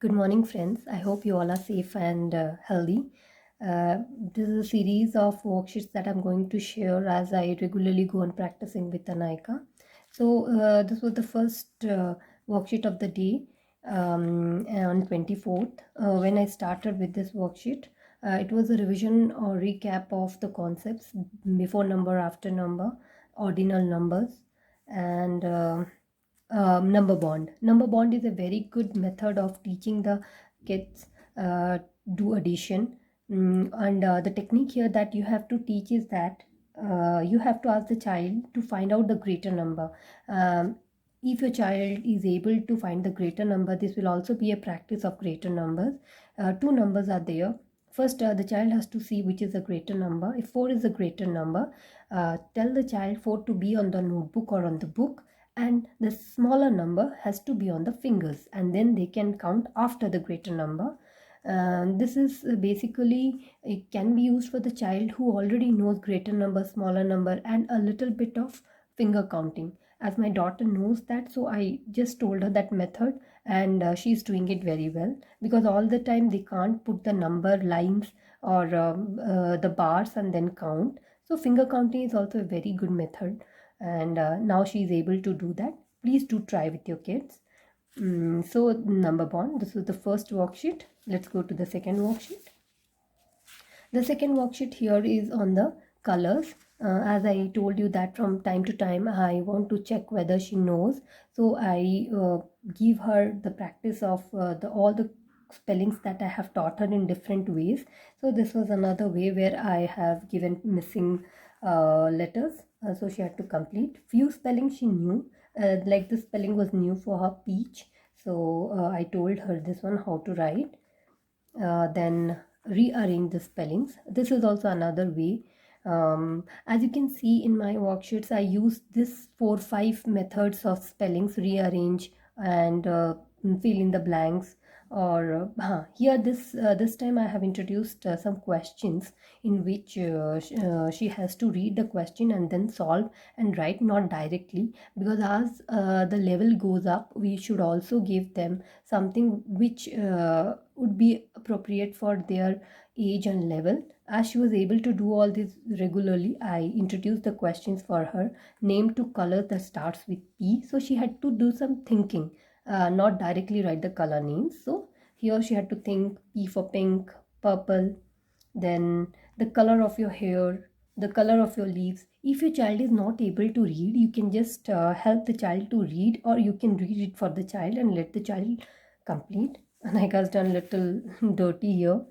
Good morning, friends. I hope you all are safe and healthy. This is a series of worksheets that I'm going to share as I regularly go on practicing with Anaika. So this was the first worksheet of the day on 24th. When I started with this worksheet, it was a revision or recap of the concepts before number, after number, ordinal numbers, and number bond. Number bond is a very good method of teaching the kids do addition. And the technique here that you have to teach is that you have to ask the child to find out the greater number. If your child is able to find the greater number, this will also be a practice of greater numbers. Two numbers are there. First, the child has to see which is the greater number. If 4 is the greater number, tell the child 4 to be on the notebook or on the book, and the smaller number has to be on the fingers, and then they can count after the greater number. This is basically, it can be used for the child who already knows greater number, smaller number, and a little bit of finger counting. As my daughter knows that, so I just told her that method, and she's doing it very well, because all the time they can't put the number lines or the bars and then count. So finger counting is also a very good method, and now she is able to do that. Please do try with your kids. So number bond, this is the first worksheet. Let's go to the second worksheet. The second worksheet here is on the colors. As I told you that from time to time I want to check whether she knows, so I give her the practice of all the spellings that I have taught her in different ways. So this was another way where I have given missing letters, so she had to complete. Few spellings she knew, like the spelling was new for her, peach. So I told her this one how to write. Then rearrange the spellings. This is also another way. As you can see in my worksheets, I use this 4-5 methods of spellings: rearrange and fill in the blanks. Or here this time I have introduced some questions in which she has to read the question and then solve and write, not directly, because as the level goes up, we should also give them something which would be appropriate for their age and level. As she was able to do all this regularly, I introduced the questions for her. Name to color that starts with P, so she had to do some thinking, not directly write the color names. So here she had to think: P for pink, purple, then the color of your hair, the color of your leaves. If your child is not able to read, you can just help the child to read, or you can read it for the child and let the child complete. And I has done little dirty here.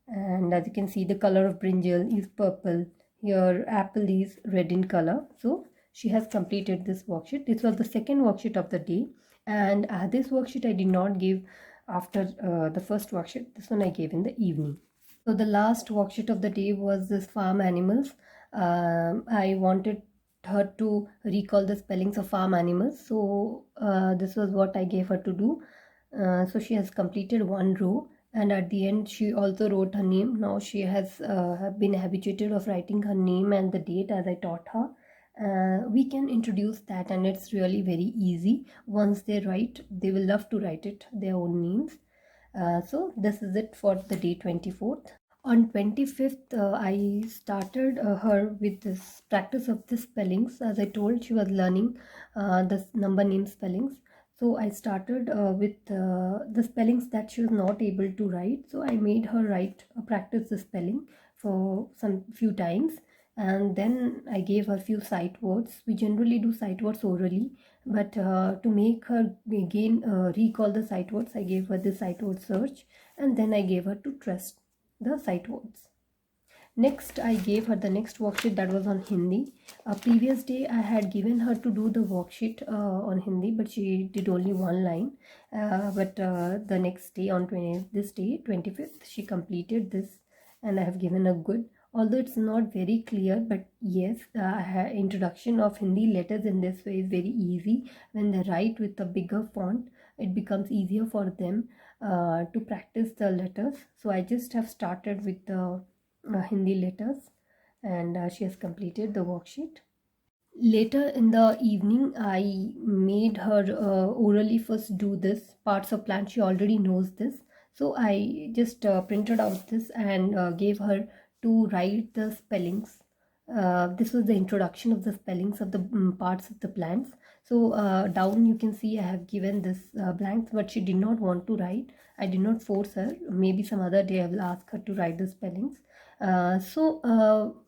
And as you can see, the color of brinjal is purple. Your apple is red in color. So she has completed this worksheet. This was the second worksheet of the day. And this worksheet I did not give after the first worksheet. This one I gave in the evening. So the last worksheet of the day was this farm animals. I wanted her to recall the spellings of farm animals. So this was what I gave her to do. So she has completed one row, and at the end she also wrote her name. Now she has been habituated of writing her name and the date as I taught her. We can introduce that, and it's really very easy. Once they write, they will love to write it their own names. So this is it for the day 24th. On 25th, I started her with this practice of the spellings. As I told, she was learning the number name spellings. So I started with the spellings that she was not able to write. So I made her write, practice the spelling for some few times. And then I gave her few sight words. We generally do sight words orally, but to make her again recall the sight words, I gave her the sight word search, and then I gave her to trust the sight words. Next, I gave her the next worksheet that was on Hindi. Previous day, I had given her to do the worksheet on Hindi, but she did only one line. But the next day, on this day, 25th, she completed this, and I have given a good. Although it's not very clear, but yes, introduction of Hindi letters in this way is very easy. When they write with a bigger font, it becomes easier for them to practice the letters. So I just have started with the Hindi letters, and she has completed the worksheet. Later in the evening, I made her orally first do this. Parts of plant, she already knows this. So I just printed out this and gave her to write the spellings. This was the introduction of the spellings of the parts of the plants. So down you can see I have given this blanks, but she did not want to write. I did not force her. Maybe some other day I will ask her to write the spellings.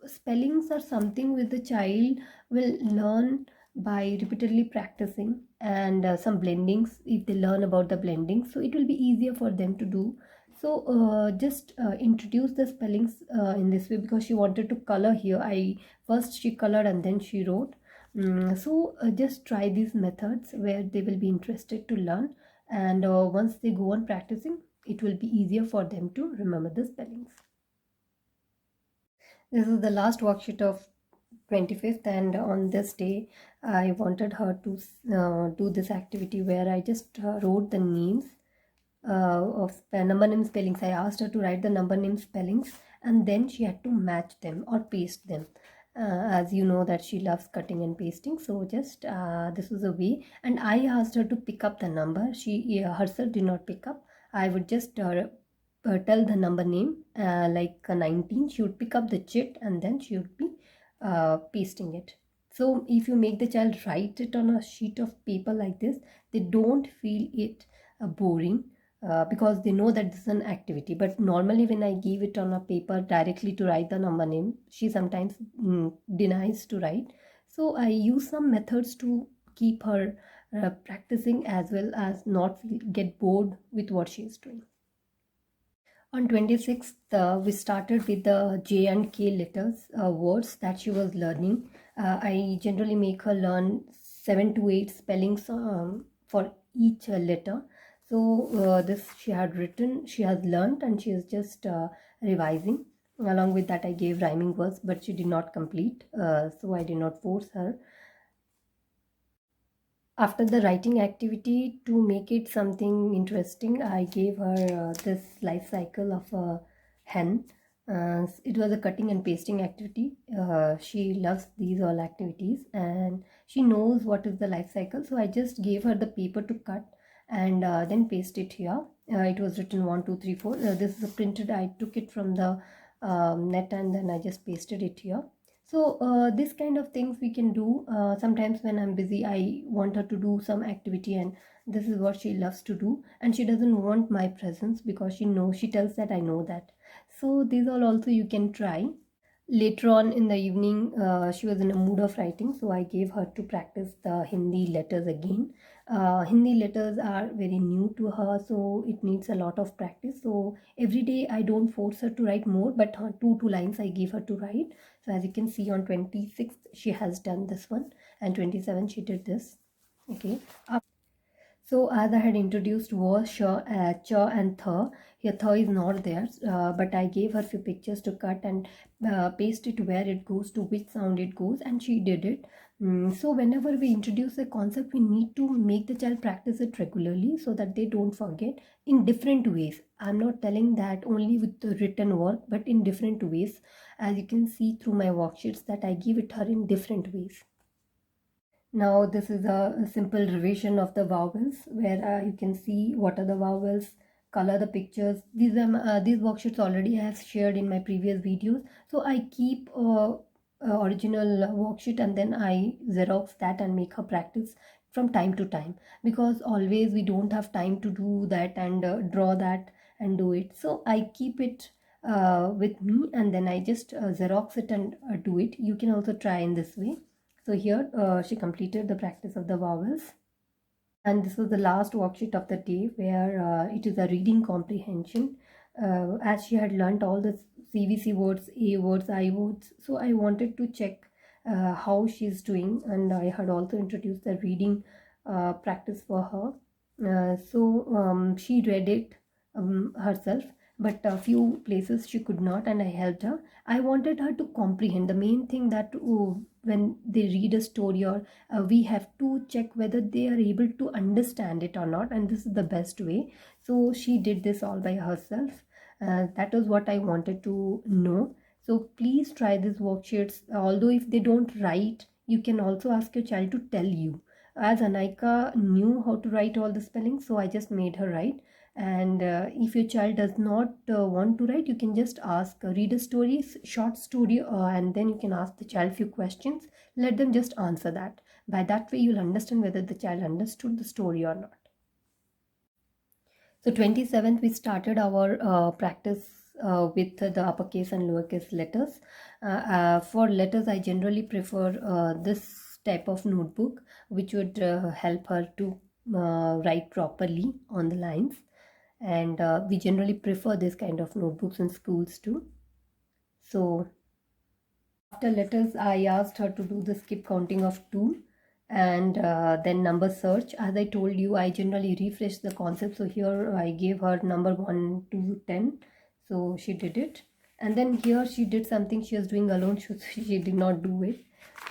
Spellings are something with the child will learn by repeatedly practicing, and some blendings if they learn about the blending, so it will be easier for them to do. So just introduce the spellings in this way, because she wanted to color here. I first she colored and then she wrote. Just try these methods where they will be interested to learn, and once they go on practicing, it will be easier for them to remember the spellings. This is the last worksheet of 25th, and on this day I wanted her to do this activity where I just wrote the names of number name spellings. I asked her to write the number name spellings, and then she had to match them or paste them. As you know that she loves cutting and pasting, so just this was a way. And I asked her to pick up the number. She herself did not pick up. I would just tell the number name, like 19. She would pick up the chit and then she would be pasting it. So if you make the child write it on a sheet of paper like this, they don't feel it boring, because they know that this is an activity. But normally when I give it on a paper directly to write the number name, she sometimes denies to write. So I use some methods to keep her practicing, as well as not get bored with what she is doing. On 26th, we started with the J and K letters, words that she was learning. I generally make her learn 7 to 8 spellings for each letter. So this she had written, she has learned, and she is just revising. Along with that, I gave rhyming words, but she did not complete. So I did not force her. After the writing activity, to make it something interesting, I gave her this life cycle of a hen. It was a cutting and pasting activity. She loves these all activities and she knows what is the life cycle. So I just gave her the paper to cut and then paste it here. It was written 1, 2, 3, 4. This is a printed. I took it from the net and then I just pasted it here. So this kind of things we can do. Sometimes when I'm busy, I want her to do some activity, and this is what she loves to do, and she doesn't want my presence because she tells that I know that. So these all also you can try. Later on in the evening, she was in a mood of writing, so I gave her to practice the Hindi letters again. Hindi letters are very new to her, so it needs a lot of practice. So every day I don't force her to write more, but two lines I give her to write. So as you can see, on 26th she has done this one, and 27th she did this. Okay. So as I had introduced was, cha and tha. Here tha is not there, but I gave her few pictures to cut and paste it where it goes, to which sound it goes, and she did it. So whenever we introduce a concept, we need to make the child practice it regularly so that they don't forget in different ways. I'm not telling that only with the written work, but in different ways. As you can see through my worksheets that I give it her in different ways. Now this is a simple revision of the vowels, where you can see what are the vowels, color the pictures. These worksheets already I have shared in my previous videos. So I keep original worksheet and then I Xerox that and make her practice from time to time, because always we don't have time to do that and draw that and do it. So I keep it with me and then I just Xerox it and do it. You can also try in this way. So here she completed the practice of the vowels. And this was the last worksheet of the day, where it is a reading comprehension. As she had learnt all the CVC words, A words, I words. So I wanted to check how she's doing, and I had also introduced the reading practice for her. She read it herself, but a few places she could not, and I helped her. I wanted her to comprehend the main thing, that when they read a story, or we have to check whether they are able to understand it or not, and this is the best way. So she did this all by herself. That was what I wanted to know. So please try these worksheets. Although if they don't write you can also ask your child to tell you. As Anaika knew how to write all the spellings, so I just made her write. And if your child does not want to write, you can just ask, read a story, short story, and then you can ask the child few questions. Let them just answer that. By that way, you'll understand whether the child understood the story or not. So 27th, we started our practice with the uppercase and lowercase letters. For letters, I generally prefer this type of notebook, which would help her to write properly on the lines. And we generally prefer this kind of notebooks in schools too. So after letters, I asked her to do the skip counting of 2 and then number search. As I told you, I generally refresh the concept. So here I gave her number 1 to 10. So she did it. And then here she did something she was doing alone. She did not do it.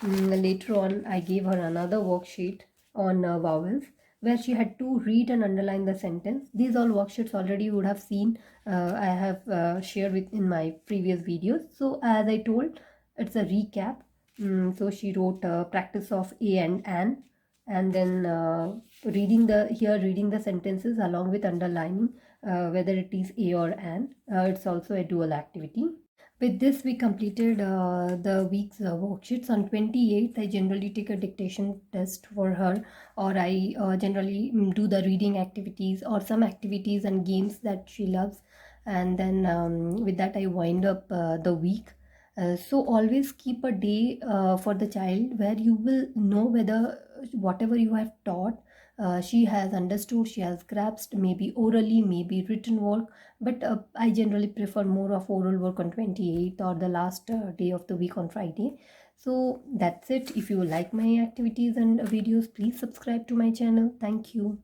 Later on, I gave her another worksheet on vowels, where she had to read and underline the sentence. These all worksheets already you would have seen. I have shared with in my previous videos. So as I told, it's a recap. So she wrote practice of a and an, and then reading the sentences along with underlining whether it is a or an. It's also a dual activity. With this, we completed the week's worksheets. On 28th, I generally take a dictation test for her, or I generally do the reading activities or some activities and games that she loves. And then with that, I wind up the week. So always keep a day for the child where you will know whether whatever you have taught, she has understood, she has grasped, maybe orally, maybe written work. But I generally prefer more of oral work on 28th or the last day of the week on Friday. So that's it. If you like my activities and videos, please subscribe to my channel. Thank you.